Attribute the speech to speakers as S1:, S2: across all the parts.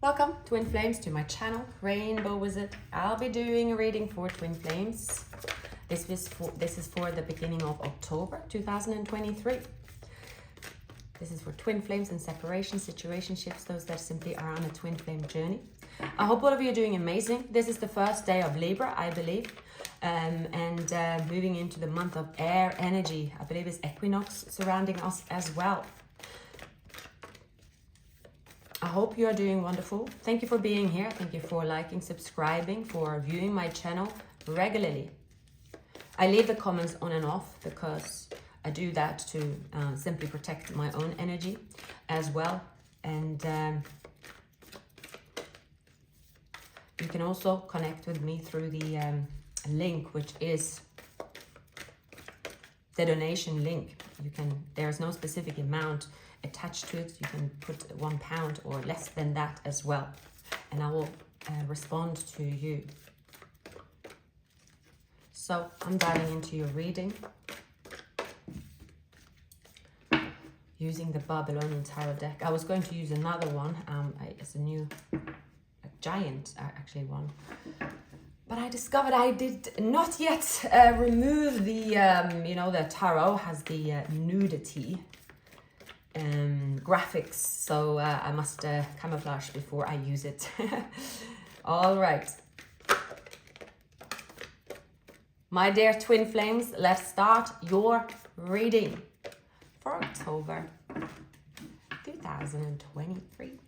S1: Welcome, Twin Flames, to my channel, Rainbow Wizard. I'll be doing a reading for Twin Flames. This is for the beginning of October 2023. This is for Twin Flames and separation, situationships, those that simply are on a Twin Flame journey. I hope all of you are doing amazing. This is the first day of Libra, I believe, and moving into the month of air energy. I believe it's equinox surrounding us as well. I hope you are doing wonderful. Thank you for being here. Thank you for liking, subscribing, for viewing my channel regularly. I leave the comments on and off because I do that to simply protect my own energy as well. And you can also connect with me through the link, which is the donation link. There's no specific amount attached to it. You can put £1 or less than that as well, and I will respond to you. So I'm diving into your reading using the Babylonian Tarot deck. I was going to use another one. It's a new giant actually one, but I discovered I did not yet remove the the tarot has the nudity graphics, so I must camouflage before I use it. All right, my dear Twin Flames, let's start your reading for October 2023.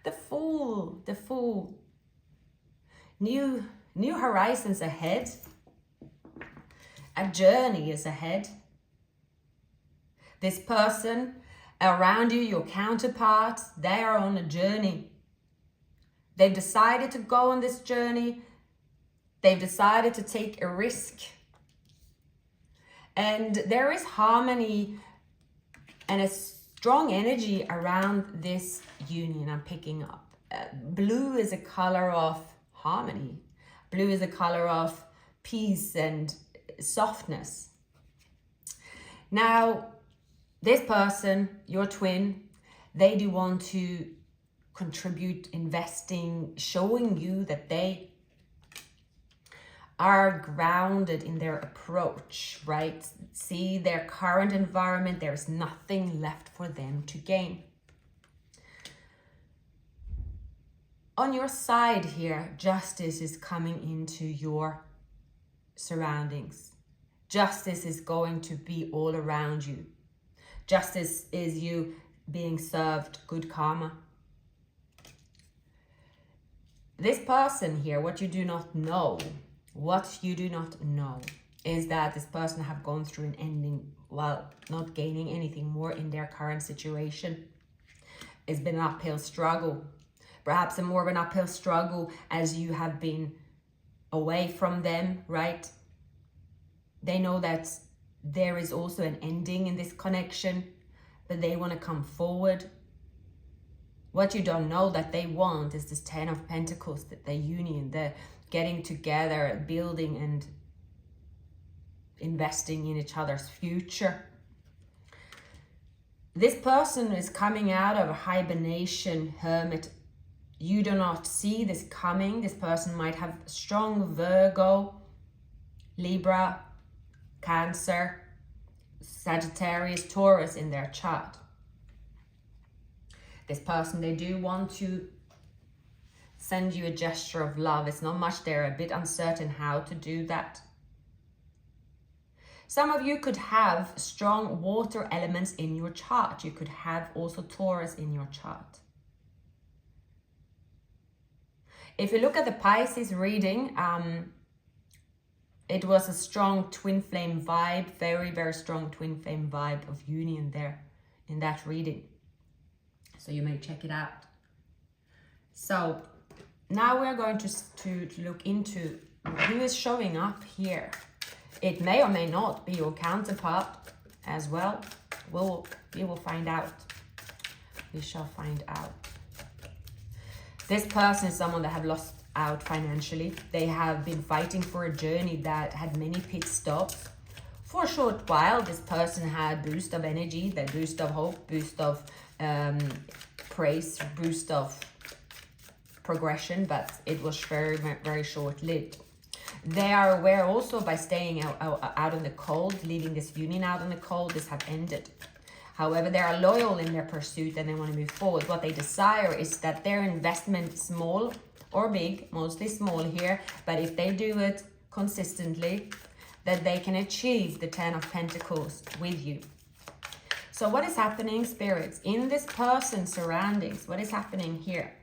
S1: The Fool. New horizons ahead. A journey is ahead. This person around you, your counterpart, they are on a journey. They've decided to go on this journey. They've decided to take a risk. And there is harmony and a strong energy around this union I'm picking up. Blue is a color of harmony. Blue is a color of peace and softness. Now, this person, your twin, they do want to contribute, investing, showing you that they are grounded in their approach, right? See their current environment, there's nothing left for them to gain. On your side here, justice is coming into your surroundings. Justice is going to be all around you. Justice is you being served good karma. This person here, what you do not know is that this person have gone through an ending while not gaining anything more in their current situation. It's been an uphill struggle. Perhaps more of an uphill struggle as you have been away from them, right? They know that there is also an ending in this connection, but they want to come forward. What you don't know that they want is this 10 of Pentacles, the union, the getting together, building and investing in each other's future. This person is coming out of a hibernation, hermit. You do not see this coming. This person might have strong Virgo, Libra, Cancer, Sagittarius, Taurus in their chart. This person, they do want to send you a gesture of love. It's not much. They're a bit uncertain how to do that. Some of you could have strong water elements in your chart. You could have also Taurus in your chart. If you look at the Pisces reading, it was a strong twin flame vibe, very, very strong twin flame vibe of union there in that reading. So you may check it out. So now we're going to look into who is showing up here. It may or may not be your counterpart as well. We will find out. We shall find out. This person is someone that have lost out financially. They have been fighting for a journey that had many pit stops. For a short while, this person had boost of energy, the boost of hope, boost of praise, boost of progression, but it was very, very short-lived. They are aware also by staying out in the cold, leaving this union out in the cold, this have ended. However, they are loyal in their pursuit and they want to move forward. What they desire is that their investment, small or big, mostly small here, but if they do it consistently, that they can achieve the 10 of Pentacles with you. So what is happening, spirits, in this person's surroundings? What is happening here?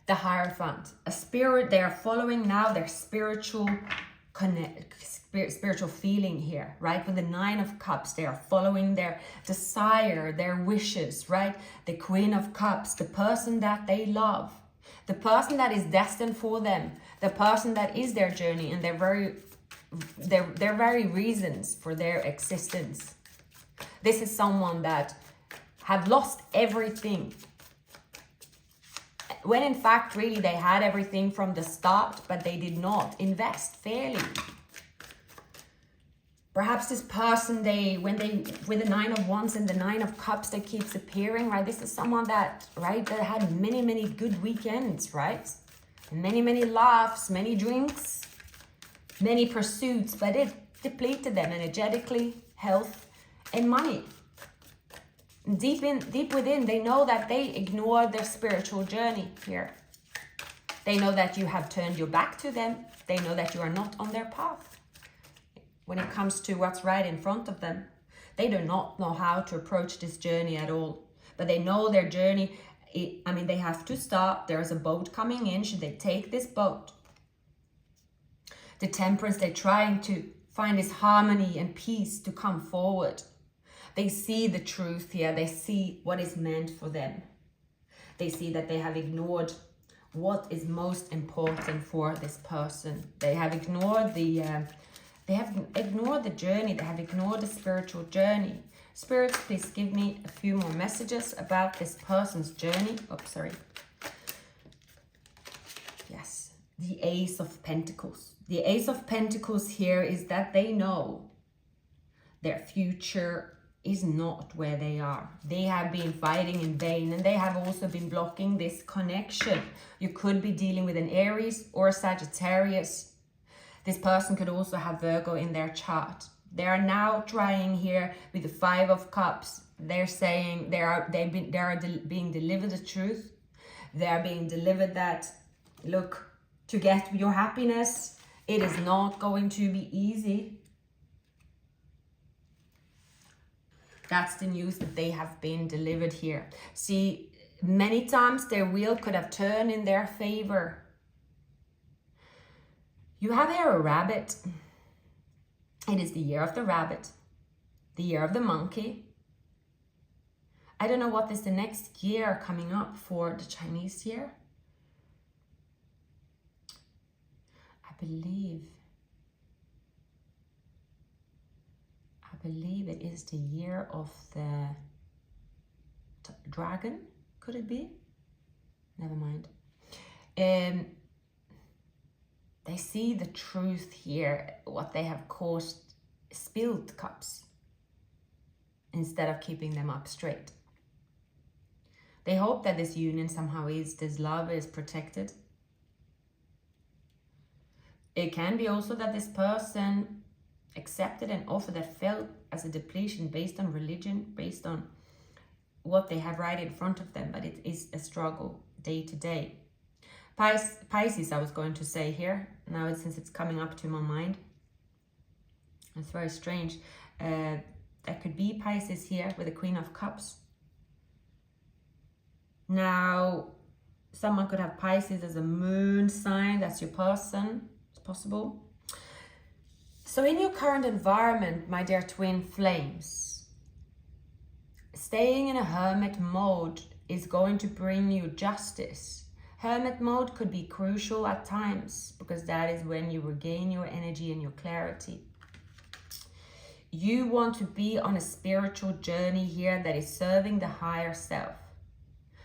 S1: The Hierophant, a spirit, they are following now their spiritual feeling here, right? With the 9 of Cups, they are following their desire, their wishes, right? The Queen of Cups, the person that they love, the person that is destined for them, the person that is their journey and their very reasons for their existence. This is someone that have lost everything, when in fact really they had everything from the start, but they did not invest fairly. Perhaps this person, with the 9 of Wands and the 9 of Cups that keeps appearing, right? This is someone that, right, that had many good weekends, right? Many laughs, many drinks, many pursuits, but it depleted them energetically, health, and money. Deep within, they know that they ignored their spiritual journey here. They know that you have turned your back to them. They know that you are not on their path. When it comes to what's right in front of them, they do not know how to approach this journey at all. But they know their journey, they have to start. There's a boat coming in. Should they take this boat? The Temperance, they're trying to find this harmony and peace to come forward. They see the truth here. They see what is meant for them. They see that they have ignored what is most important for this person. They have ignored the journey. They have ignored the spiritual journey. Spirits, please give me a few more messages about this person's journey. Oops, sorry. Yes, the Ace of Pentacles. The Ace of Pentacles here is that they know their future is not where they are. They have been fighting in vain, and they have also been blocking this connection. You could be dealing with an Aries or a Sagittarius. This person could also have Virgo in their chart. They are now trying here with the 5 of Cups. They're saying they are being delivered the truth. They are being delivered that, look, to get your happiness, it is not going to be easy. That's the news that they have been delivered here. See, many times their wheel could have turned in their favor. You have here a rabbit. It is the year of the rabbit, the year of the monkey. I don't know what is the next year coming up for the Chinese year. I believe it is the year of the dragon. Could it be? Never mind. They see the truth here, what they have caused, spilled cups, instead of keeping them up straight. They hope that this union somehow this love is protected. It can be also that this person accepted an offer that felt as a depletion based on religion, based on what they have right in front of them, but it is a struggle day to day. Pisces, I was going to say here, now since it's coming up to my mind. It's very strange. That could be Pisces here with the Queen of Cups. Now, someone could have Pisces as a moon sign. That's your person. It's possible. So in your current environment, my dear twin flames, staying in a hermit mode is going to bring you justice. Hermit mode could be crucial at times because that is when you regain your energy and your clarity. You want to be on a spiritual journey here that is serving the higher self.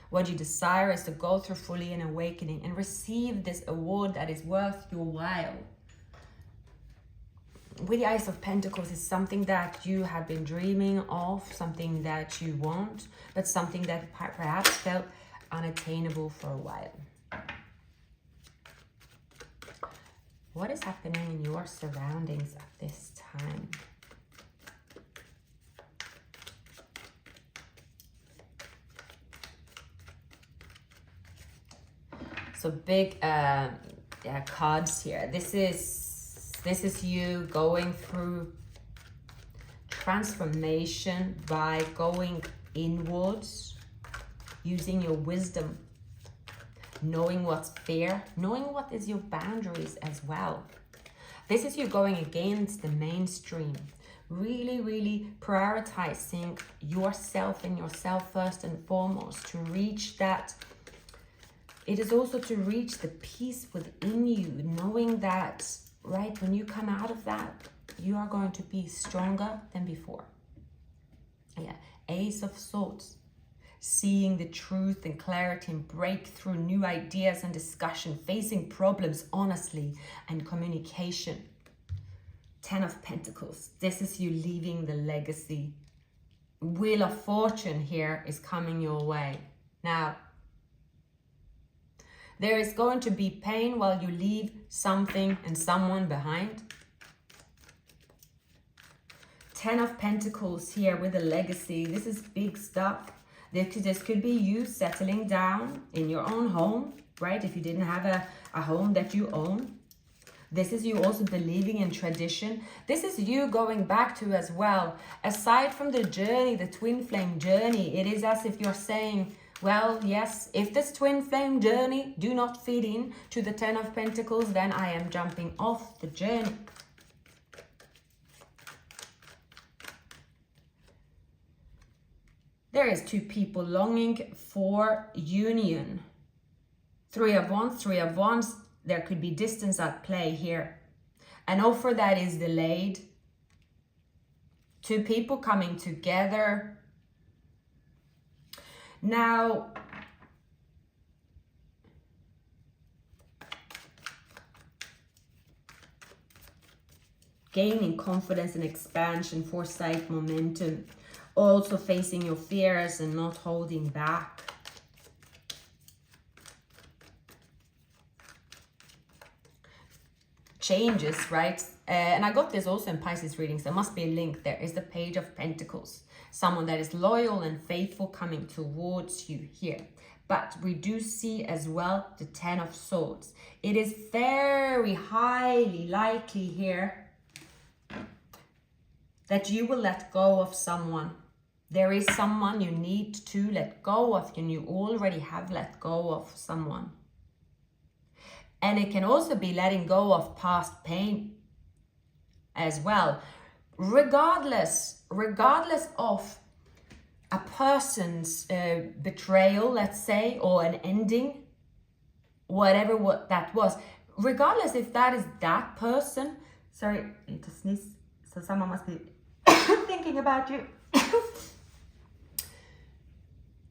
S1: What you desire is to go through fully an awakening and receive this award that is worth your while. With the Ace of Pentacles is something that you have been dreaming of, something that you want, but something that perhaps felt unattainable for a while. What is happening in your surroundings at this time? So big cards here. This is you going through transformation by going inwards, using your wisdom, knowing what's fair, knowing what is your boundaries as well. This is you going against the mainstream, really, really prioritizing yourself and yourself first and foremost to reach that. It is also to reach the peace within you, knowing that, right, when you come out of that, you are going to be stronger than before. Yeah, Ace of Swords. Seeing the truth and clarity and break through new ideas and discussion, facing problems honestly and communication. 10 of Pentacles. This is you leaving the legacy. Wheel of Fortune here is coming your way. Now, there is going to be pain while you leave something and someone behind. 10 of Pentacles here with a legacy. This is big stuff. This could be you settling down in your own home, right? If you didn't have a home that you own. This is you also believing in tradition. This is you going back to as well. Aside from the journey, the twin flame journey, it is as if you're saying, well, yes, if this twin flame journey do not fit in to the 10 of Pentacles, then I am jumping off the journey. There is two people longing for union. 3 of Wands, 3 of Wands. There could be distance at play here. An offer that is delayed. Two people coming together. Now, gaining confidence and expansion, foresight, momentum. Also facing your fears and not holding back. Changes, right? And I got this also in Pisces readings. There must be a link. There is the Page of Pentacles. Someone that is loyal and faithful coming towards you here. But we do see as well the 10 of Swords. It is very highly likely here that you will let go of someone. There is someone you need to let go of, and you already have let go of someone. And it can also be letting go of past pain as well. Regardless of a person's betrayal, let's say, or an ending, whatever what that was. Regardless if that is that person. Sorry, I need to sneeze. So someone must be thinking about you.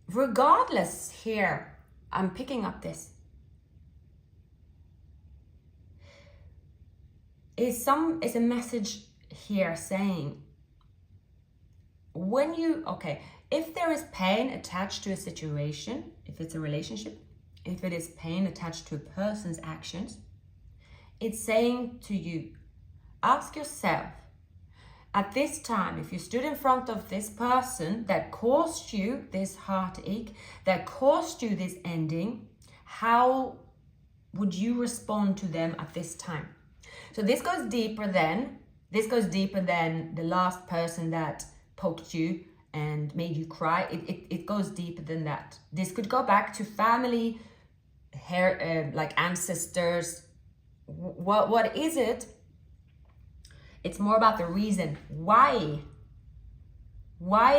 S1: Regardless here, I'm picking up this. Is a message here saying, if there is pain attached to a situation, if it's a relationship, if it is pain attached to a person's actions, it's saying to you, ask yourself, at this time, if you stood in front of this person that caused you this heartache, that caused you this ending, how would you respond to them at this time? So this goes deeper than the last person that poked you and made you cry. It goes deeper than that. This could go back to family, like ancestors. What is it? It's more about the reason why. What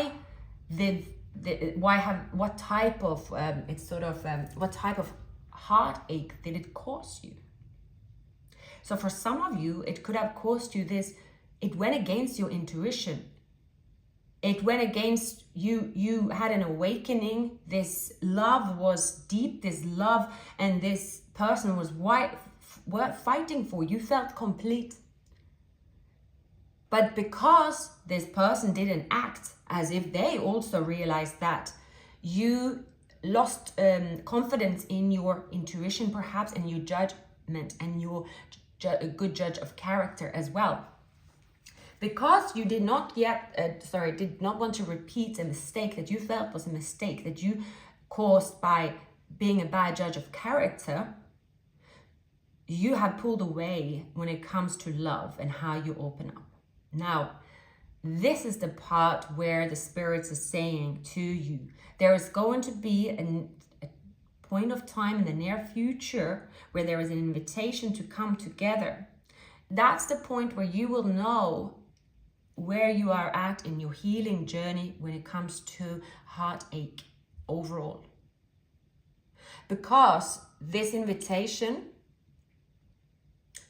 S1: type of heartache did it cause you? So for some of you, it could have caused you this. It went against your intuition. It went against you. You had an awakening. This love was deep, this love, and this person was worth fighting for. You felt complete. But because this person didn't act as if they also realized that, you lost confidence in your intuition perhaps, and your judgment, and your a good judge of character as well. Because you did not want to repeat a mistake that you felt was a mistake that you caused by being a bad judge of character, you have pulled away when it comes to love and how you open up. Now, this is the part where the spirits are saying to you, there is going to be a point of time in the near future where there is an invitation to come together. That's the point where you will know where you are at in your healing journey when it comes to heartache overall. Because this invitation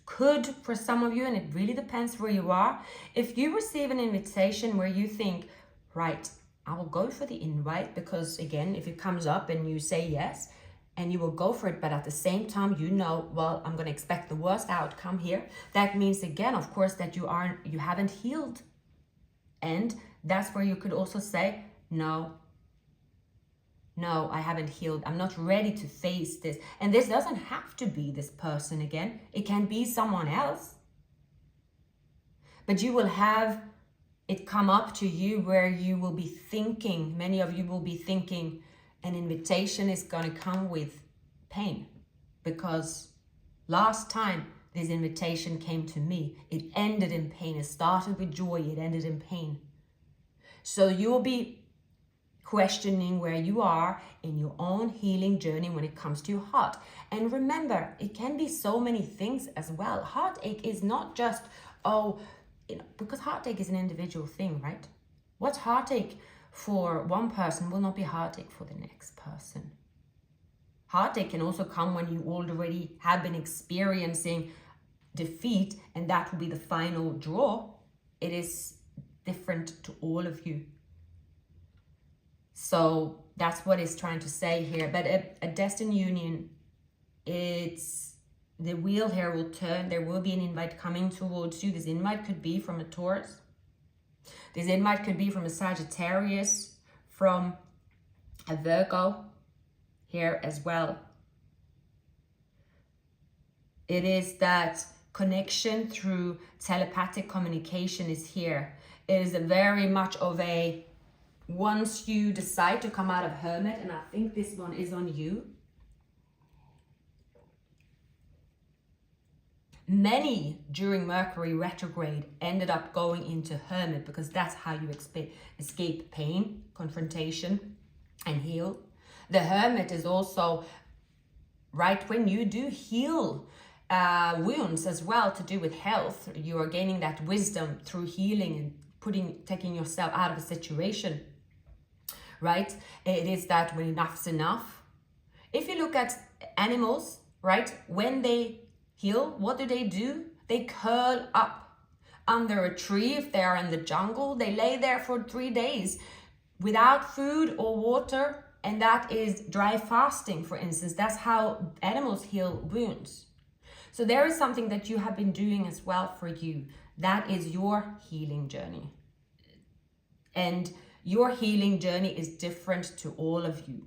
S1: could, for some of you, and it really depends where you are, if you receive an invitation where you think, right, I will go for the invite, because again, if it comes up and you say yes, and you will go for it, but at the same time, you know, well, I'm going to expect the worst outcome here. That means, again, of course, that you haven't healed. And that's where you could also say, no, I haven't healed. I'm not ready to face this. And this doesn't have to be this person again. It can be someone else. But you will have it come up to you where you will be thinking, many of you will be thinking, an invitation is going to come with pain, because last time this invitation came to me, it ended in pain. It started with joy, it ended in pain. So you will be questioning where you are in your own healing journey when it comes to your heart. And remember, it can be so many things as well. Heartache is not just, because heartache is an individual thing, right? What's heartache for one person will not be heartache for the next person. Heartache can also come when you already have been experiencing defeat, and that will be the final draw. It is different to all of you. So that's what it's trying to say here. But a destined union, it's the wheel here will turn. There will be an invite coming towards you. This invite could be from a Taurus. This invite could be from a Sagittarius, from a Virgo here as well. It is that connection through telepathic communication is here. It is a very much of a, once you decide to come out of Hermit, and I think this one is on you. Many during Mercury retrograde ended up going into Hermit, because that's how you escape pain, confrontation, and heal. The Hermit is also right when you do heal wounds as well, to do with health. You are gaining that wisdom through healing and taking yourself out of a situation, right? It is that when enough's enough. If you look at animals, right, when they heal, what do? They curl up under a tree. If they are in the jungle, they lay there for 3 days without food or water, and that is dry fasting, for instance. That's how animals heal wounds. So there is something that you have been doing as well for you. That is your healing journey. And your healing journey is different to all of you.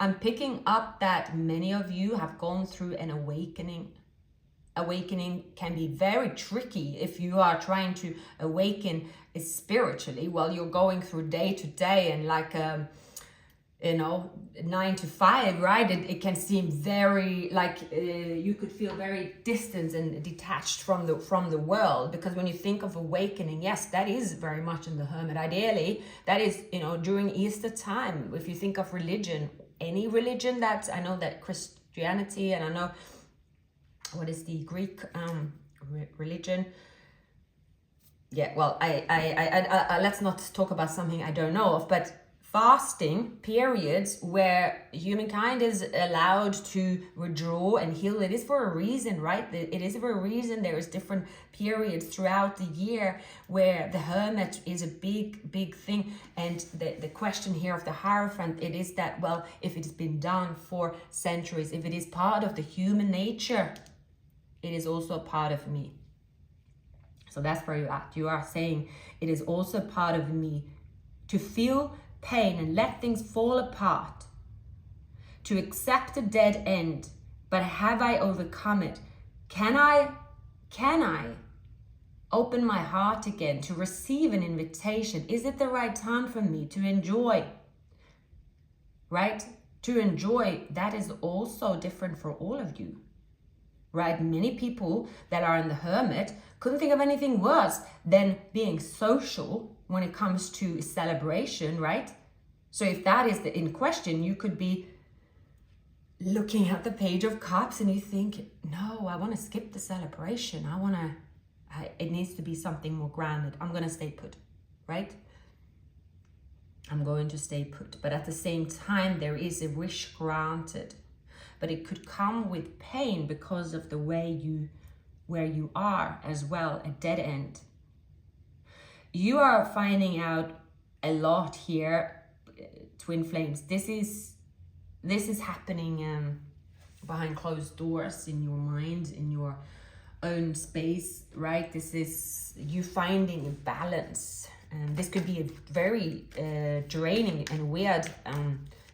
S1: I'm picking up that many of you have gone through an awakening. Awakening can be very tricky if you are trying to awaken spiritually while you're going through day to day and 9 to 5, right? It can seem very you could feel very distant and detached from the world, because when you think of awakening, yes, that is very much in the Hermit. Ideally, that is during Easter time. If you think of religion, any religion, that I know that Christianity, and I know what is the Greek religion. Yeah, well, I let's not talk about something I don't know of, but fasting periods where humankind is allowed to withdraw and heal, it is for a reason, right? It is for a reason. There is different periods throughout the year where the Hermit is a big thing. And the question here of the Hierophant, it is that, well, if it has been done for centuries, if it is part of the human nature, it is also a part of me. So that's where you're at. You are saying it is also part of me to feel pain and let things fall apart, to accept a dead end, but have I overcome it? Can I open my heart again to receive an invitation? Is it the right time for me to enjoy? Right? To enjoy, that is also different for all of you. Right? Many people that are in the hermit couldn't think of anything worse than being social when it comes to celebration, right? So if that is in question, you could be looking at the Page of Cups and you think, no, I want to skip the celebration. It needs to be something more grounded. I'm going to stay put, right? I'm going to stay put. But at the same time, there is a wish granted. But it could come with pain because of the way where you are as well, a dead end. You are finding out a lot here, twin flames. This is happening behind closed doors in your mind, in your own space, right? This is you finding a balance. And this could be a very draining and weird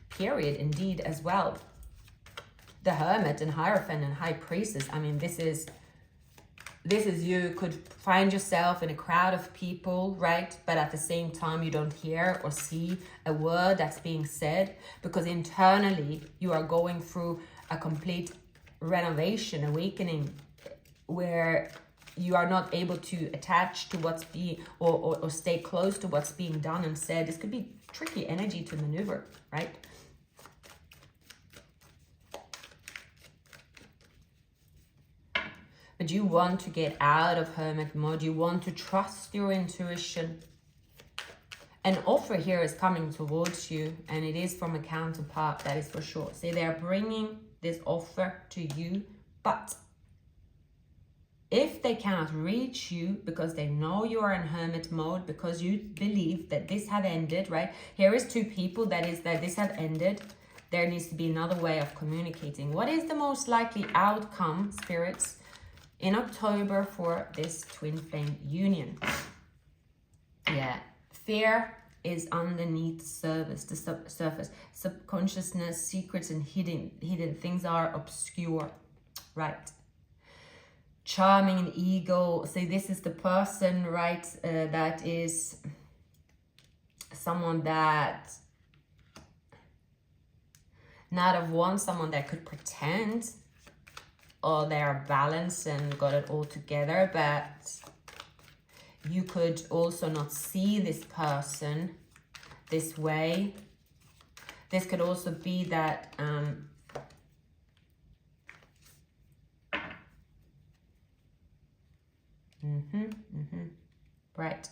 S1: period indeed as well. The Hermit and Hierophant and High Priestess, I mean, this is you could find yourself in a crowd of people, right? But at the same time, you don't hear or see a word that's being said because internally you are going through a complete renovation, awakening, where you are not able to attach to what's being or stay close to what's being done and said. This could be tricky energy to maneuver, right? But you want to get out of hermit mode. You want to trust your intuition. An offer here is coming towards you, and it is from a counterpart, that is for sure. See, they're bringing this offer to you, but if they cannot reach you because they know you are in hermit mode, because you believe that this have ended, right? Here is two people that this have ended. There needs to be another way of communicating. What is the most likely outcome, spirits, in October for this twin flame union? Yeah, fear is underneath the surface. Subconsciousness, secrets and hidden things are obscure, right? Charming and ego. So this is the person, right, that is someone that not of one, someone that could pretend or they are balanced and got it all together, but you could also not see this person this way. This could also be that right.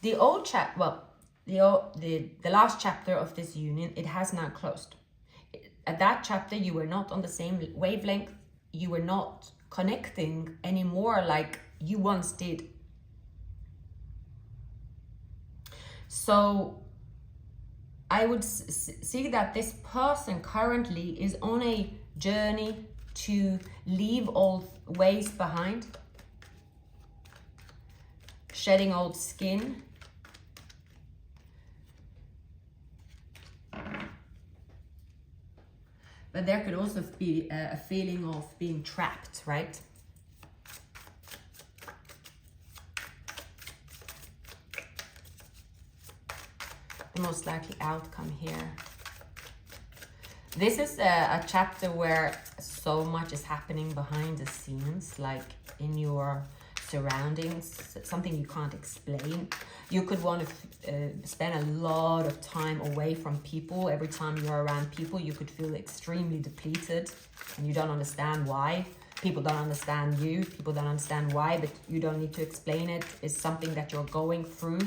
S1: The old the last chapter of this union, it has now closed. At that chapter, you were not on the same wavelength. You were not connecting anymore like you once did. So I would see that this person currently is on a journey to leave old ways behind, shedding old skin. But there could also be a feeling of being trapped, right? The most likely outcome here. This is a chapter where so much is happening behind the scenes, like in your surroundings, something you can't explain. You could want to spend a lot of time away from people. Every time you're around people, you could feel extremely depleted and you don't understand why. People don't understand you. People don't understand why, but you don't need to explain it. It's something that you're going through.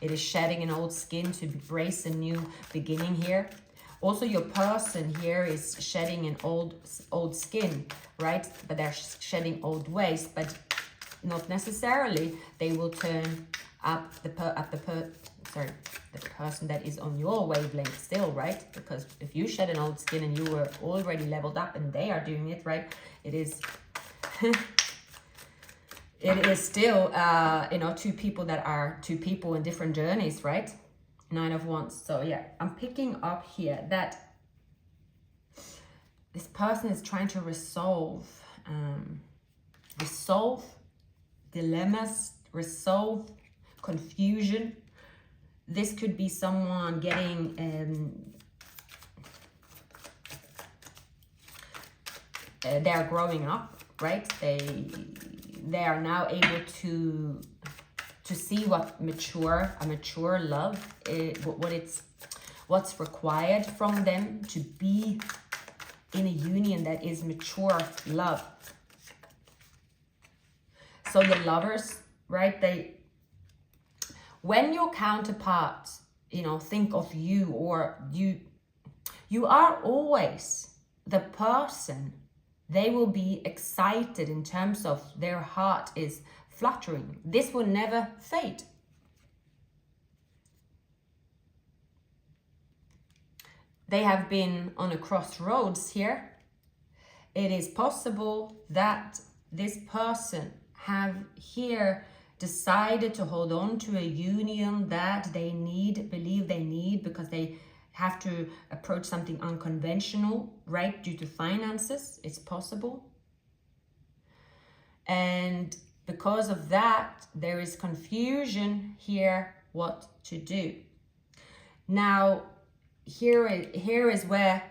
S1: It is shedding an old skin to embrace a new beginning here. Also, your person here is shedding an old skin, right? But they're shedding old ways, but not necessarily they will turn up the person that is on your wavelength still, right? Because if you shed an old skin and you were already leveled up and they are doing it, right? It is it is still two people in different journeys, right? Nine of Wands. So yeah, I'm picking up here that this person is trying to resolve dilemmas, resolve confusion. This could be someone getting they're growing up, right? They are now able to see what a mature love, what's required from them to be in a union that is mature love. So the lovers, right? When your counterpart, think of you, or you are always the person they will be excited in terms of their heart is fluttering. This will never fade. They have been on a crossroads here. It is possible that this person have here decided to hold on to a union that they believe they need, because they have to approach something unconventional, right? Due to finances, it's possible. And because of that, there is confusion here what to do. Now, here is where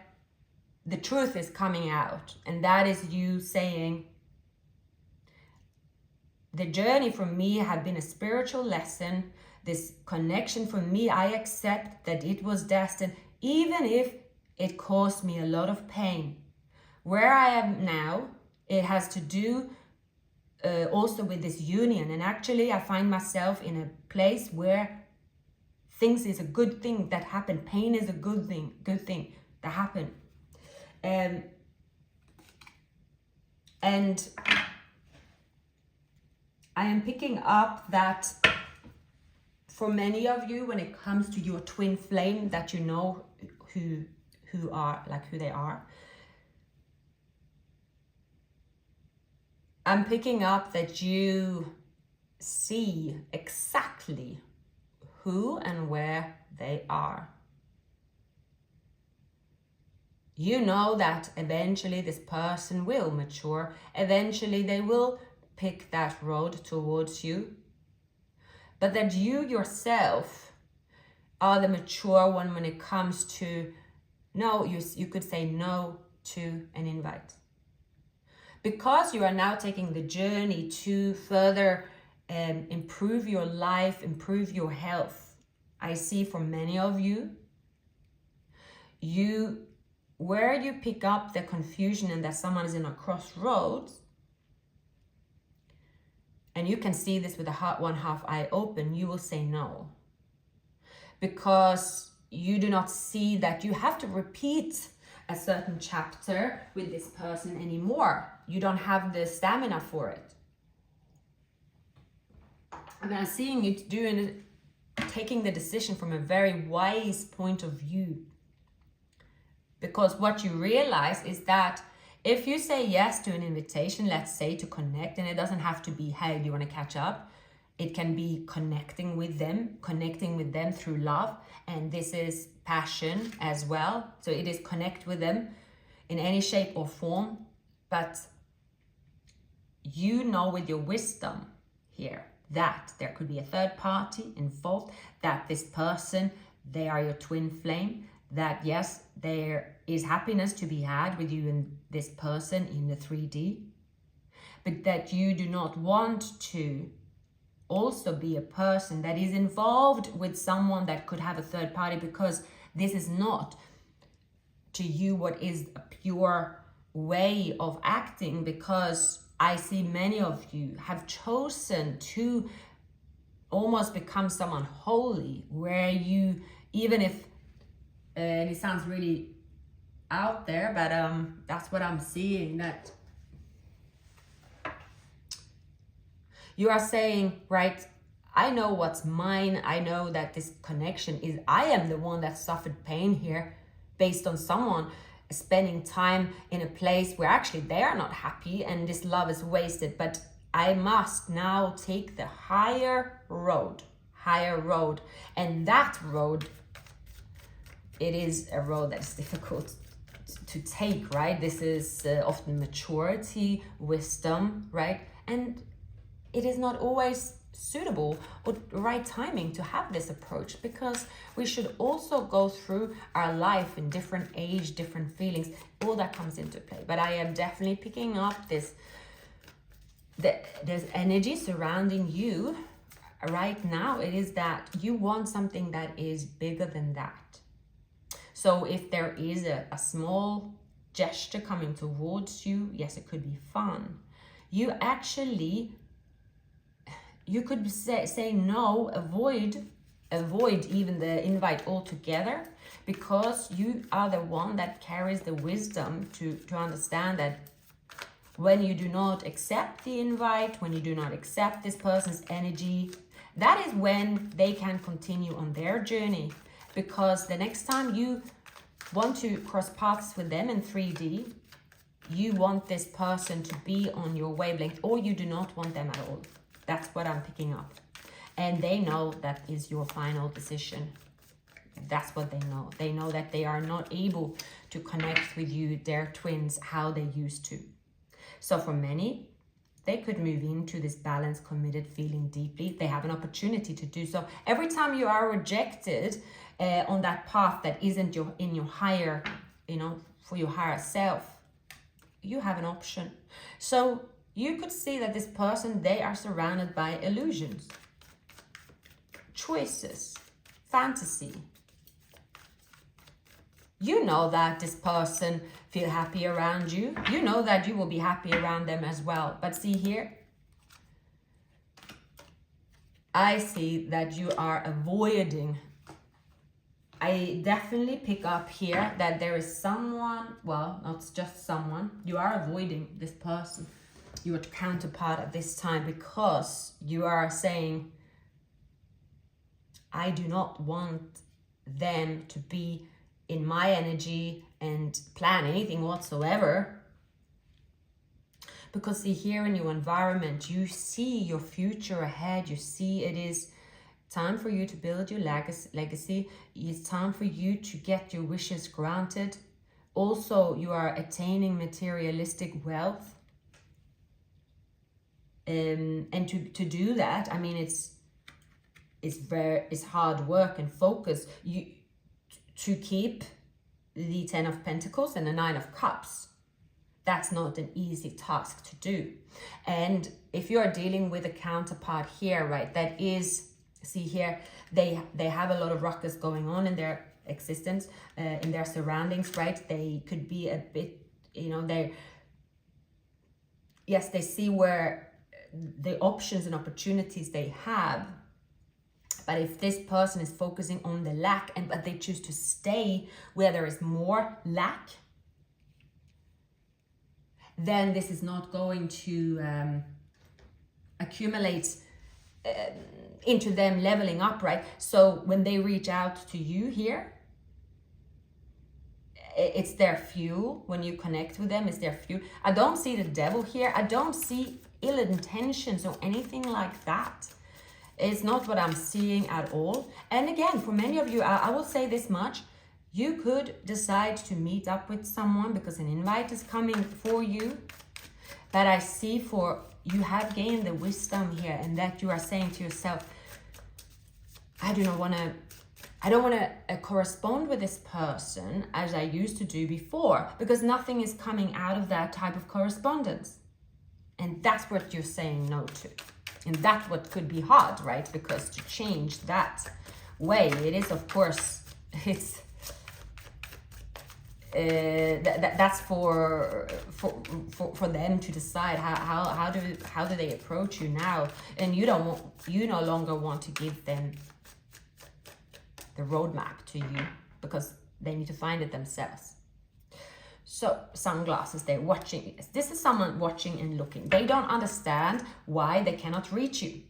S1: the truth is coming out, and that is you saying, the journey for me have been a spiritual lesson. This connection for me, I accept that it was destined, even if it caused me a lot of pain. Where I am now, it has to do also with this union. And actually, I find myself in a place where things is a good thing that happen. Pain is a good thing that happen. And I am picking up that for many of you, when it comes to your twin flame, that you know who they are. I'm picking up that you see exactly who and where they are. You know that eventually this person will mature. Eventually they will pick that road towards you. But that you yourself are the mature one when it comes to no, you could say no to an invite. Because you are now taking the journey to further improve your life, improve your health. I see for many of you, where you pick up the confusion and that someone is in a crossroads, and you can see this with the heart one half eye open, you will say no. Because you do not see that you have to repeat a certain chapter with this person anymore. You don't have the stamina for it. And I'm seeing you taking the decision from a very wise point of view. Because what you realize is that if you say yes to an invitation, let's say to connect, and it doesn't have to be, hey, do you want to catch up? It can be connecting with them through love. And this is passion as well. So it is connect with them in any shape or form. But you know with your wisdom here that there could be a third party involved, that this person, they are your twin flame, that yes, there is happiness to be had with you and this person in the 3D, but that you do not want to also be a person that is involved with someone that could have a third party, because this is not to you what is a pure way of acting. Because I see many of you have chosen to almost become someone holy, where you, even if and it sounds really out there, but that's what I'm seeing, that you are saying, right, I know what's mine. I know that this connection is, I am the one that suffered pain here based on someone spending time in a place where actually they are not happy and this love is wasted. But I must now take the higher road. higher road. And that road, it is a road that's difficult to take, right? This is often maturity, wisdom, right? And it is not always suitable or right timing to have this approach, because we should also go through our life in different age, different feelings, all that comes into play. But I am definitely picking up this, there's energy surrounding you right now. It is that you want something that is bigger than that. So if there is a small gesture coming towards you, yes, it could be fun. You could say no, avoid even the invite altogether, because you are the one that carries the wisdom to understand that when you do not accept the invite, when you do not accept this person's energy, that is when they can continue on their journey. Because the next time you want to cross paths with them in 3D, you want this person to be on your wavelength, or you do not want them at all. That's what I'm picking up. And they know that is your final decision. That's what they know. They know that they are not able to connect with you, their twins, how they used to. So for many, they could move into this balanced, committed, feeling deeply. They have an opportunity to do so. Every time you are rejected on that path that isn't in your higher, for your higher self, you have an option. So you could see that this person, they are surrounded by illusions, choices, fantasy. You know that this person feel happy around you. You know that you will be happy around them as well. But see here, I see that you are avoiding. I definitely pick up here that there is someone, well, not just someone, you are avoiding this person, your counterpart at this time, because you are saying, I do not want them to be in my energy and plan anything whatsoever. Because see, here in your environment, you see your future ahead. You see it is time for you to build your legacy. It's time for you to get your wishes granted. Also, you are attaining materialistic wealth. And to do that, I mean, it's hard work and focus. To keep the 10 of Pentacles and the 9 of Cups. That's not an easy task to do. And if you are dealing with a counterpart here, right, that is, see here, they have a lot of ruckus going on in their existence, in their surroundings, right? They could be a bit, they see where the options and opportunities they have. But if this person is focusing on the lack, but they choose to stay where there is more lack, then this is not going to accumulate into them leveling up, right? So when they reach out to you here, it's their fuel. When you connect with them, it's their fuel. I don't see the devil here. I don't see ill intentions or anything like that. It's not what I'm seeing at all. And again, for many of you, I will say this much. You could decide to meet up with someone because an invite is coming for you. But I see for you have gained the wisdom here, and that you are saying to yourself, I don't want to correspond with this person as I used to do before, because nothing is coming out of that type of correspondence. And that's what you're saying no to. And that's what could be hard, right? Because to change that way, it is, of course, it's that's for them to decide how do they approach you now. And you no longer want to give them the roadmap to you, because they need to find it themselves. So sunglasses, they're watching. This is someone watching and looking. They don't understand why they cannot reach you.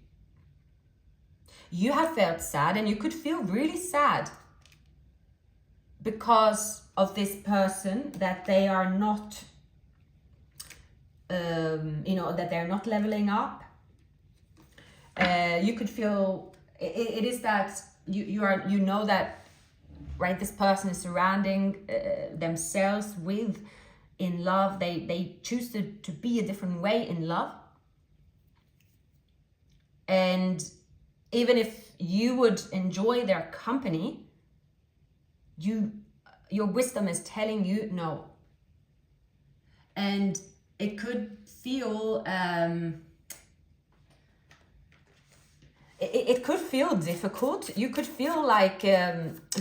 S1: You have felt sad, and you could feel really sad because of this person, that they are not, that they're not leveling up. You could feel it is that you know that, right, this person is surrounding themselves with in love. They choose to be a different way in love. And even if you would enjoy their company, your wisdom is telling you no. And it could feel it could feel difficult. You could feel like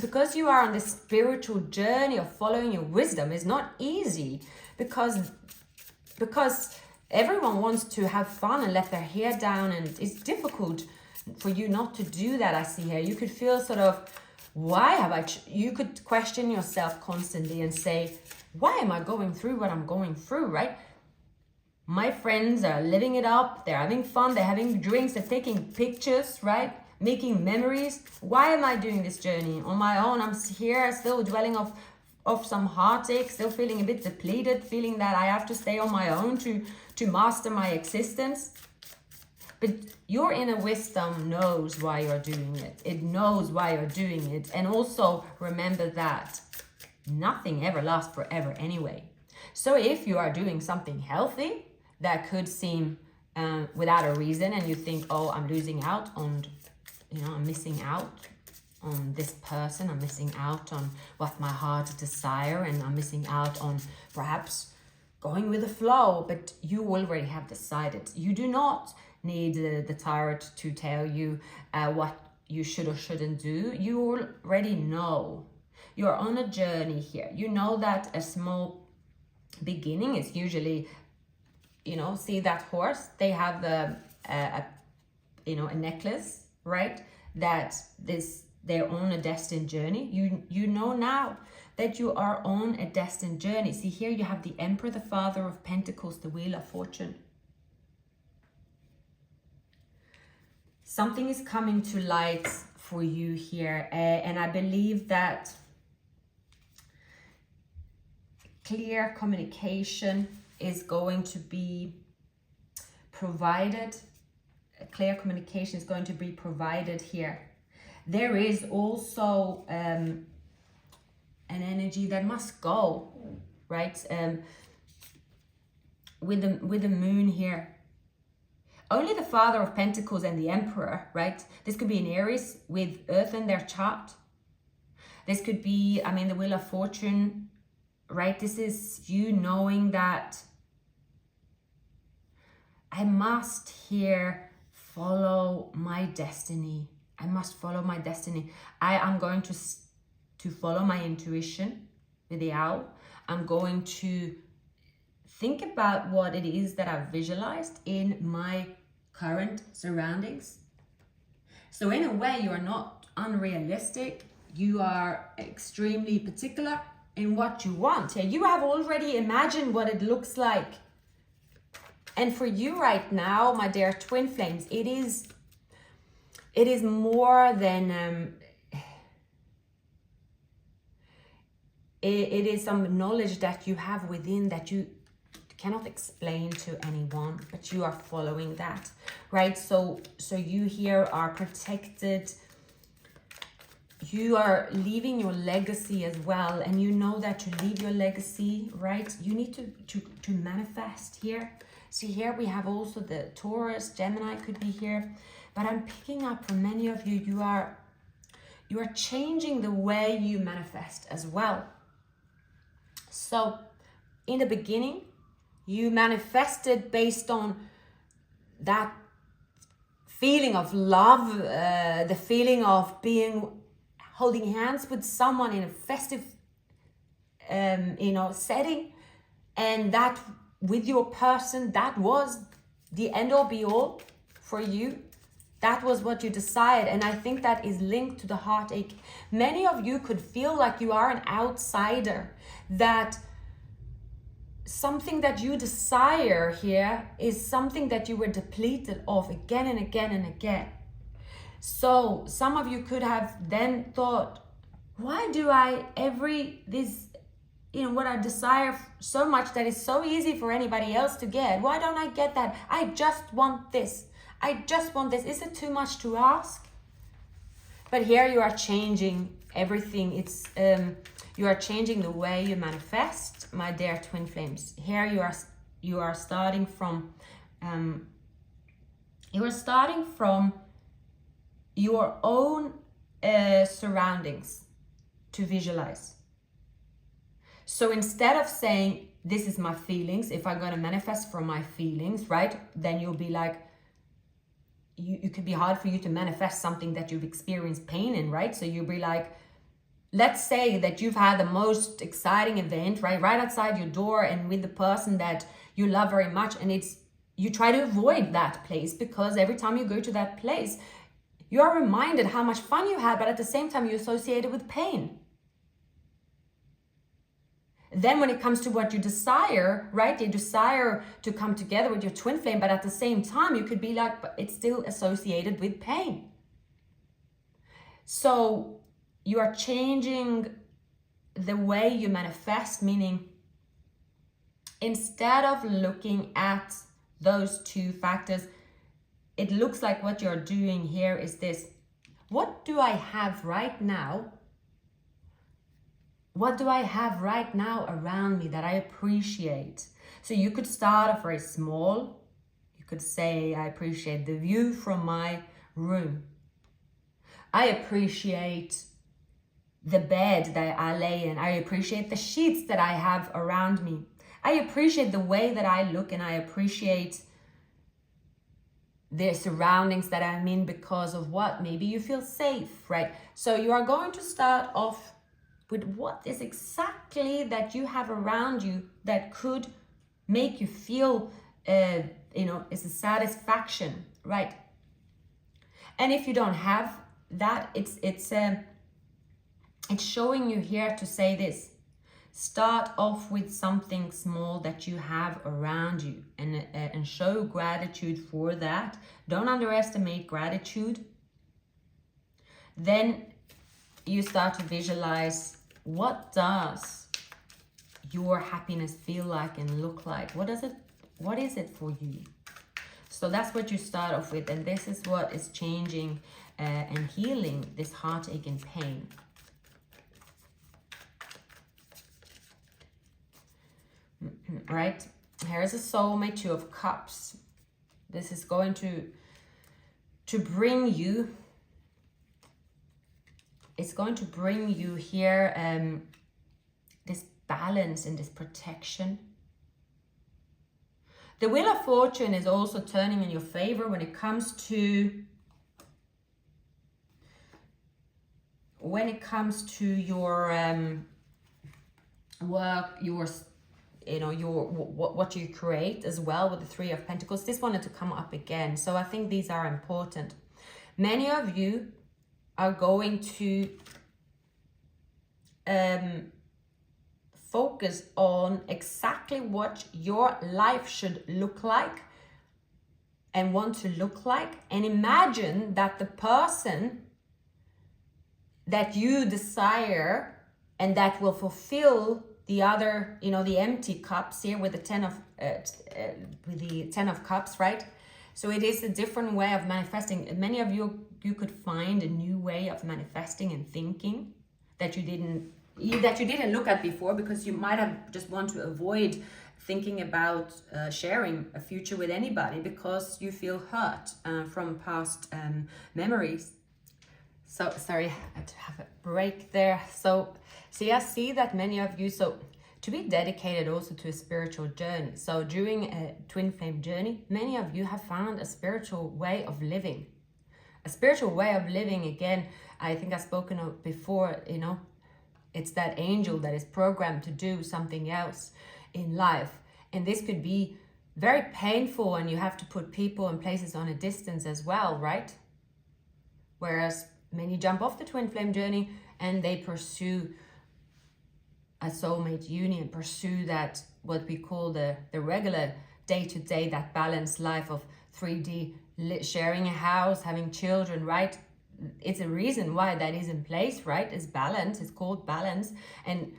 S1: because you are on this spiritual journey of following your wisdom, it's not easy, because everyone wants to have fun and let their hair down, and it's difficult for you not to do that. I see here you could feel sort of, why have I you could question yourself constantly and say, why am I going through what I'm going through, right? My friends are living it up, they're having fun, they're having drinks, they're taking pictures, right? Making memories. Why am I doing this journey on my own? I'm here still dwelling off some heartache, still feeling a bit depleted, feeling that I have to stay on my own to master my existence. But your inner wisdom knows why you're doing it. It knows why you're doing it. And also remember that nothing ever lasts forever anyway. So if you are doing something healthy that could seem without a reason, and you think, oh, I'm losing out on, I'm missing out on this person, I'm missing out on what my heart desire, and I'm missing out on perhaps going with the flow, but you already have decided. You do not need the tarot to tell you what you should or shouldn't do. You already know. You're on a journey here. You know that a small beginning is usually, see that horse, they have a necklace, right? That they're on a destined journey. You know now that you are on a destined journey. See here you have the Emperor, the Father of Pentacles, the Wheel of Fortune. Something is coming to light for you here, and I believe that clear communication is going to be provided. Clear communication is going to be provided here. There is also an energy that must go, right? With the moon here. Only the Father of Pentacles and the Emperor, right? This could be an Aries with Earth in their chart. This could be, the Wheel of Fortune, right? This is you knowing that I must here follow my destiny. I must follow my destiny. I am going to follow my intuition with the owl. I'm going to think about what it is that I've visualized in my current surroundings. So in a way, you are not unrealistic. You are extremely particular in what you want. You have already imagined what it looks like. And for you right now, my dear twin flames, it is more than it is some knowledge that you have within that you cannot explain to anyone, but you are following that, right? So you here are protected. You are leaving your legacy as well, and you know that to leave your legacy, right, you need to manifest here. See here we have also the Taurus, Gemini could be here, but I'm picking up for many of you, you are changing the way you manifest as well. So in the beginning, you manifested based on that feeling of love, the feeling of holding hands with someone in a festive, setting, and that with your person, that was the end all be all for you. That was what you decided, and I think that is linked to the heartache. Many of you could feel like you are an outsider, that something that you desire here is something that you were depleted of again and again and again. So some of you could have then thought, why do I what I desire so much that is so easy for anybody else to get? Why don't I get that? I just want this. I just want this. Is it too much to ask? But here you are changing everything. It's you are changing the way you manifest, my dear twin flames. Here you are starting from your own surroundings to visualize. So instead of saying, this is my feelings, if I'm going to manifest from my feelings, right? Then you'll be like, it could be hard for you to manifest something that you've experienced pain in, right? So you'll be like, let's say that you've had the most exciting event, right outside your door and with the person that you love very much, and you try to avoid that place because every time you go to that place, you are reminded how much fun you had, but at the same time you associate it with pain. Then when it comes to what you desire, right? You desire to come together with your twin flame, but at the same time, you could be like, but it's still associated with pain. So you are changing the way you manifest, meaning instead of looking at those two factors, it looks like what you're doing here is this. What do I have right now? What do I have right now around me that I appreciate? So you could start off very small. You could say, I appreciate the view from my room. I appreciate the bed that I lay in. I appreciate the sheets that I have around me. I appreciate the way that I look, and I appreciate the surroundings that I'm in because of what? Maybe you feel safe, right? So you are going to start off with what is exactly that you have around you that could make you feel, is a satisfaction, right? And if you don't have that, it's showing you here to say this. Start off with something small that you have around you and show gratitude for that. Don't underestimate gratitude. Then you start to visualize, what does your happiness feel like and look like? What is it for you? So that's what you start off with, and this is what is changing and healing this heartache and pain. Right? Here's a soulmate, Two of Cups. This is going to bring you, it's going to bring you here this balance and this protection. The Wheel of Fortune is also turning in your favor when it comes to your work, what you create as well with the Three of Pentacles. This wanted to come up again, so I think these are important. Many of you are going to focus on exactly what your life should look like and want to look like, and imagine that the person that you desire and that will fulfill the other, the empty cups here with the Ten of Cups, right? So it is a different way of manifesting. Many of you could find a new way of manifesting and thinking that you didn't look at before, because you might have just want to avoid thinking about sharing a future with anybody because you feel hurt from past memories. So sorry, I had to have a break there. So I see that many of you, so to be dedicated also to a spiritual journey. So during a twin flame journey, many of you have found a spiritual way of living. A spiritual way of living, again, I think I've spoken of before, it's that angel that is programmed to do something else in life. And this could be very painful, and you have to put people and places on a distance as well, right? Whereas many jump off the twin flame journey and they pursue a soulmate union, pursue that, what we call the regular day-to-day, that balanced life of 3D, sharing a house, having children, right? It's a reason why that is in place, right? It's balance, it's called balance. And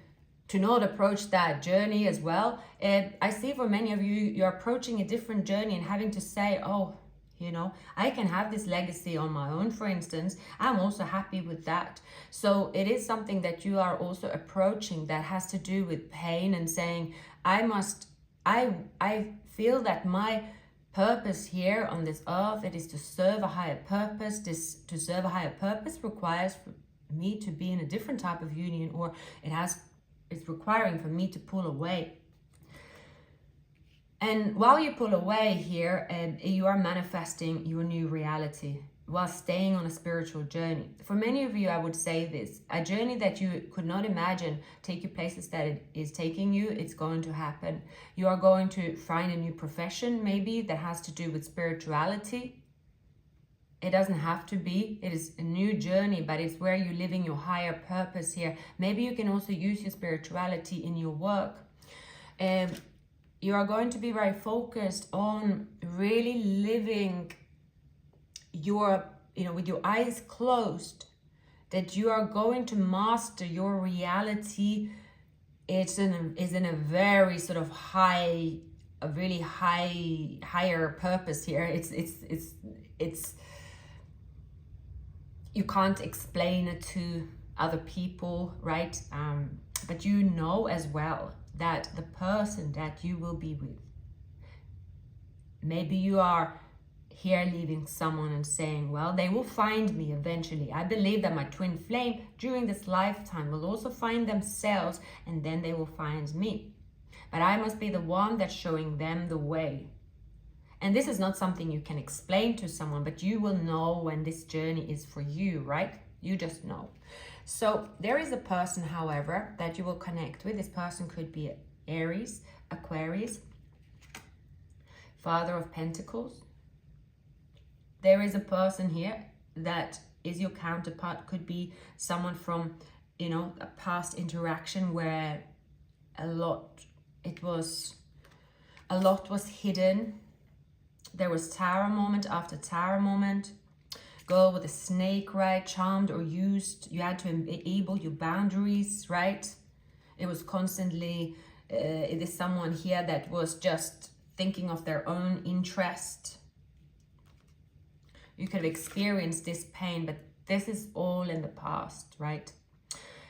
S1: to not approach that journey as well, I see for many of you, you're approaching a different journey and having to say, oh, You know, I can have this legacy on my own, for instance. I'm also happy with that. So it is something that you are also approaching that has to do with pain and saying, I feel that my purpose here on this earth, it is to serve a higher purpose. To serve a higher purpose requires me to be in a different type of union, or it's requiring for me to pull away. And while you pull away here, you are manifesting your new reality while staying on a spiritual journey. For many of you, I would say this, a journey that you could not imagine take you places that it is taking you, it's going to happen. You are going to find a new profession, maybe, that has to do with spirituality. It doesn't have to be. It is a new journey, but it's where you're living your higher purpose here. Maybe you can also use your spirituality in your work. You are going to be very focused on really living your, with your eyes closed, that you are going to master your reality. Is in a very sort of higher purpose here. It's you can't explain it to other people, right? But you know as well that the person that you will be with, maybe you are here leaving someone and saying, well, they will find me eventually. I believe that my twin flame during this lifetime will also find themselves, and then they will find me. But I must be the one that's showing them the way. And this is not something you can explain to someone, but you will know when this journey is for you, right? You just know. So there is a person, however, that you will connect with. This person could be Aries, Aquarius, Father of Pentacles. There is a person here that is your counterpart. Could be someone from, a past interaction where a lot was hidden. There was tower moment after tower moment. Girl with a snake, right? Charmed or used. You had to enable your boundaries, right? It was constantly, it is someone here that was just thinking of their own interest. You could have experienced this pain, but this is all in the past, right?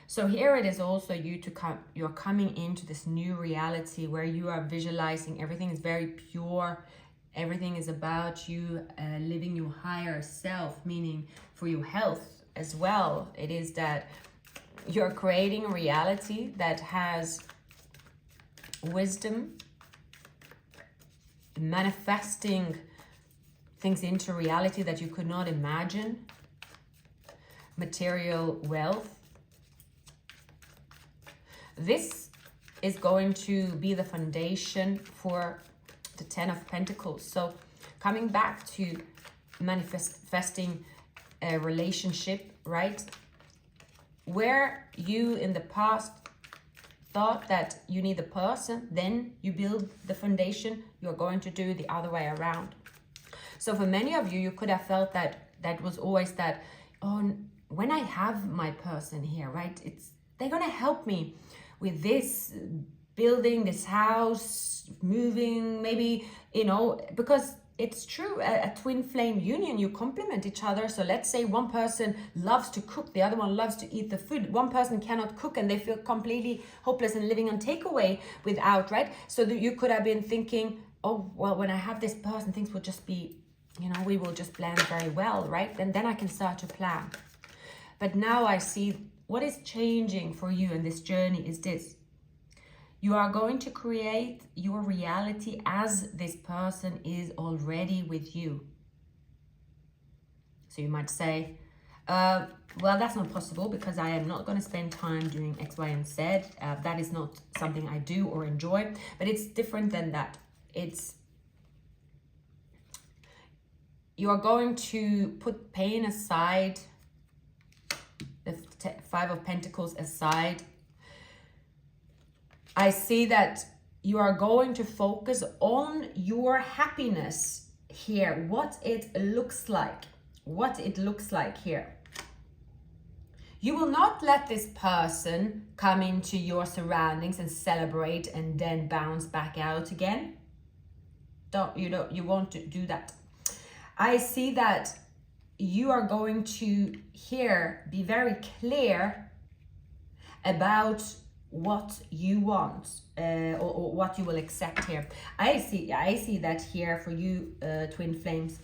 S1: So here it is also you're coming into this new reality where you are visualizing everything is very pure. Everything is about you living your higher self, meaning for your health as well. It is that you're creating a reality that has wisdom, manifesting things into reality that you could not imagine, material wealth. This is going to be the foundation for the 10 of Pentacles. So coming back to manifesting a relationship, right? Where you in the past thought that you need the person, then you build the foundation, you're going to do the other way around. So for many of you, you could have felt that was always that, oh, when I have my person here, right? They're going to help me with this, building this house, moving, maybe, because it's true, a twin flame union, you complement each other. So let's say one person loves to cook, the other one loves to eat the food. One person cannot cook and they feel completely hopeless and living on takeaway without, right? So that you could have been thinking, oh, well, when I have this person, things will just be, we will just blend very well, right? And then I can start to plan. But now I see what is changing for you in this journey is this. You are going to create your reality as this person is already with you. So you might say, well, that's not possible because I am not going to spend time doing X, Y, and Z. That is not something I do or enjoy. But it's different than that. You are going to put pain aside, the 5 of Pentacles aside. I see that you are going to focus on your happiness here, what it looks like here. You will not let this person come into your surroundings and celebrate and then bounce back out again. You won't do that. I see that you are going to here be very clear about what you want, or what you will accept here. I see that here for you, twin flames.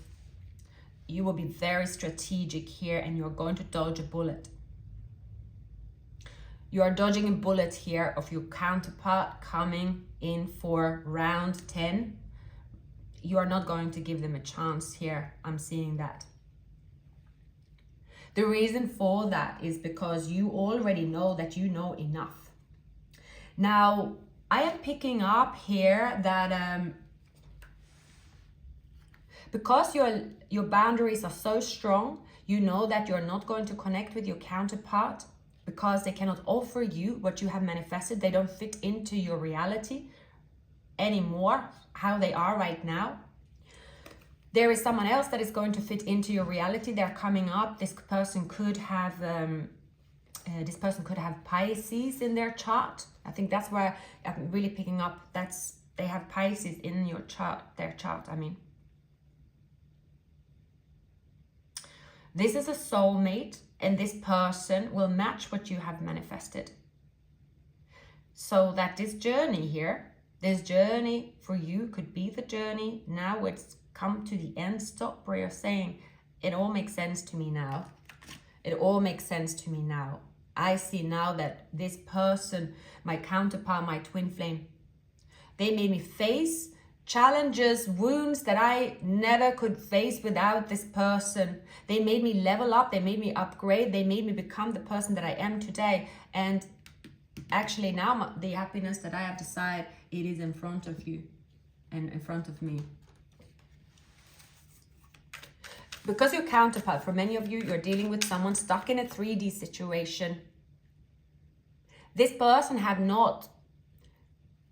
S1: You will be very strategic here, and you're going to dodge a bullet. You are dodging a bullet here of your counterpart coming in for round 10. You are not going to give them a chance here. I'm seeing that. The reason for that is because you already know that you know enough. Now, I am picking up here that because your boundaries are so strong, you know that you're not going to connect with your counterpart because they cannot offer you what you have manifested. They don't fit into your reality anymore, how they are right now. There is someone else that is going to fit into your reality. They're coming up. This person could have Pisces in their chart. I think that's where I'm really picking up. They have Pisces in your chart, their chart. I mean, this is a soulmate, and this person will match what you have manifested. So that this journey here, this journey for you could be the journey. Now it's come to the end stop where you're saying, it all makes sense to me now. It all makes sense to me now. I see now that this person, my counterpart, my twin flame, they made me face challenges, wounds that I never could face without this person. They made me level up. They made me upgrade. They made me become the person that I am today. And actually now the happiness that I have decided, it is in front of you and in front of me. Because your counterpart, for many of you, you're dealing with someone stuck in a 3D situation. This person have not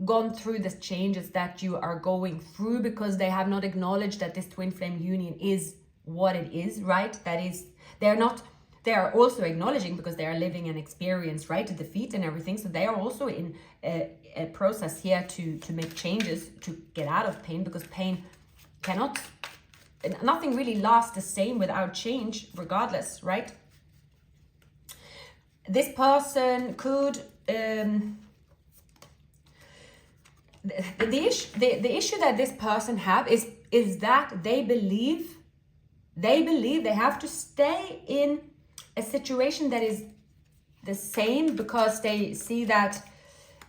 S1: gone through the changes that you are going through because they have not acknowledged that this twin flame union is what it is, right? That is, they are also acknowledging because they are living an experience, right? The defeat and everything. So they are also in a process here to make changes, to get out of pain, because pain cannot, nothing really lasts the same without change regardless, right? This person could, the issue that this person have is that they believe they have to stay in a situation that is the same because they see that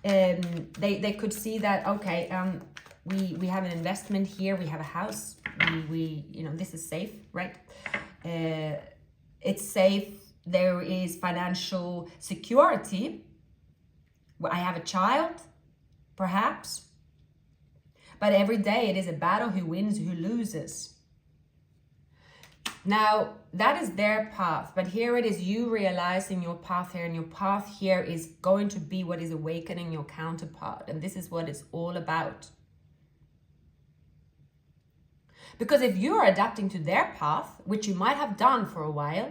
S1: they could see that, okay, we have an investment here, we have a house, we you know, this is safe, right? It's safe. There is financial security. I have a child, perhaps. But every day it is a battle, who wins, who loses. Now, that is their path. But here it is you realizing your path here. And your path here is going to be what is awakening your counterpart. And this is what it's all about. Because if you are adapting to their path, which you might have done for a while,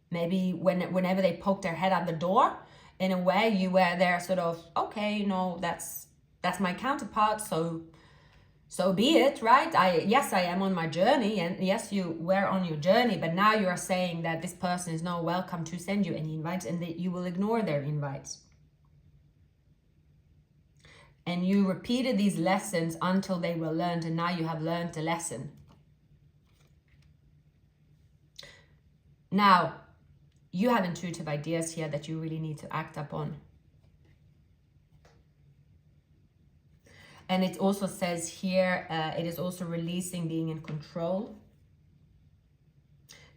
S1: maybe whenever they poke their head out the door, in a way you were there sort of, okay, you know, that's my counterpart, so be it, right? Yes, I am on my journey, and yes, you were on your journey, but now you are saying that this person is not welcome to send you any invites, and that you will ignore their invites. And you repeated these lessons until they were learned, and now you have learned the lesson. Now, you have intuitive ideas here that you really need to act upon. And it also says here, it is also releasing being in control,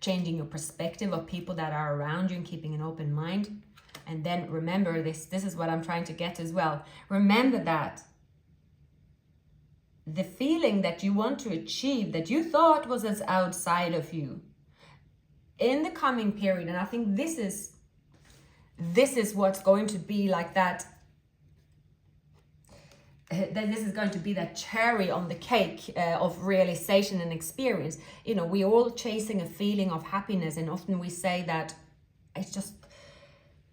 S1: changing your perspective of people that are around you and keeping an open mind. And then remember this is what I'm trying to get as well. Remember that the feeling that you want to achieve, that you thought was as outside of you, in the coming period, and I think this is what's going to be like that. This is going to be that cherry on the cake of realization and experience. You know, we're all chasing a feeling of happiness, and often we say that it's just,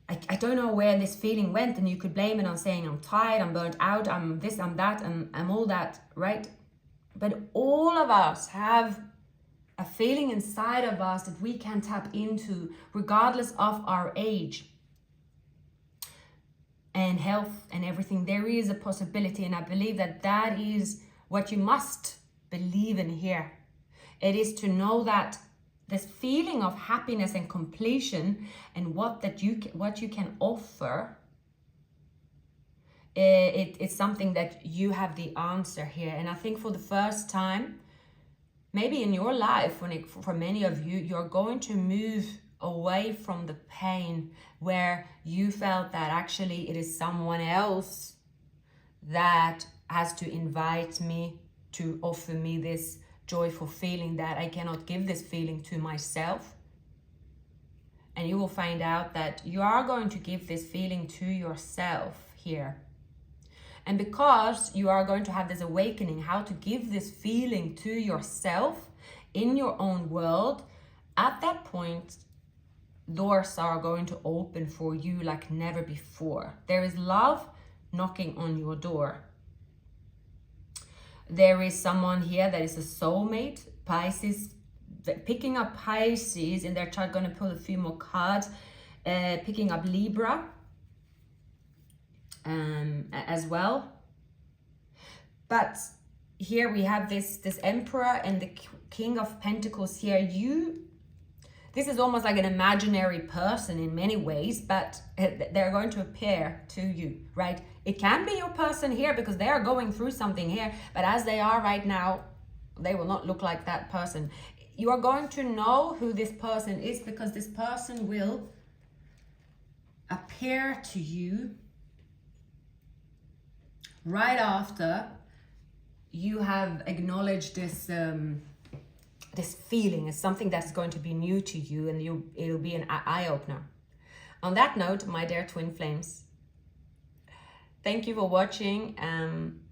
S1: I don't know where this feeling went, and you could blame it on saying I'm tired, I'm burnt out, I'm this, I'm that, I'm all that, right? But all of us have a feeling inside of us that we can tap into regardless of our age and health and everything. There is a possibility, and I believe that that is what you must believe in here. It is to know that this feeling of happiness and completion and what you can offer, it's something that you have the answer here. And I think for the first time, maybe in your life, for many of you, you're going to move away from the pain where you felt that actually it is someone else that has to invite me to offer me this joyful feeling, that I cannot give this feeling to myself. And you will find out that you are going to give this feeling to yourself here. And because you are going to have this awakening how to give this feeling to yourself in your own world, at that point, doors are going to open for you like never before. There is love knocking on your door. There is someone here that is a soulmate, Pisces, picking up Pisces in their chart. Going to pull a few more cards, picking up Libra as well. But here we have this Emperor and the King of Pentacles here. This is almost like an imaginary person in many ways, but they're going to appear to you, right? It can be your person here because they are going through something here, but as they are right now, they will not look like that person. You are going to know who this person is because this person will appear to you right after you have acknowledged this this feeling as something that's going to be new to you, and it'll be an eye-opener. On that note, my dear twin flames, thank you for watching.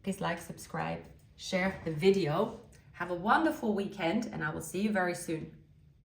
S1: Please like, subscribe, share the video. Have a wonderful weekend, and I will see you very soon.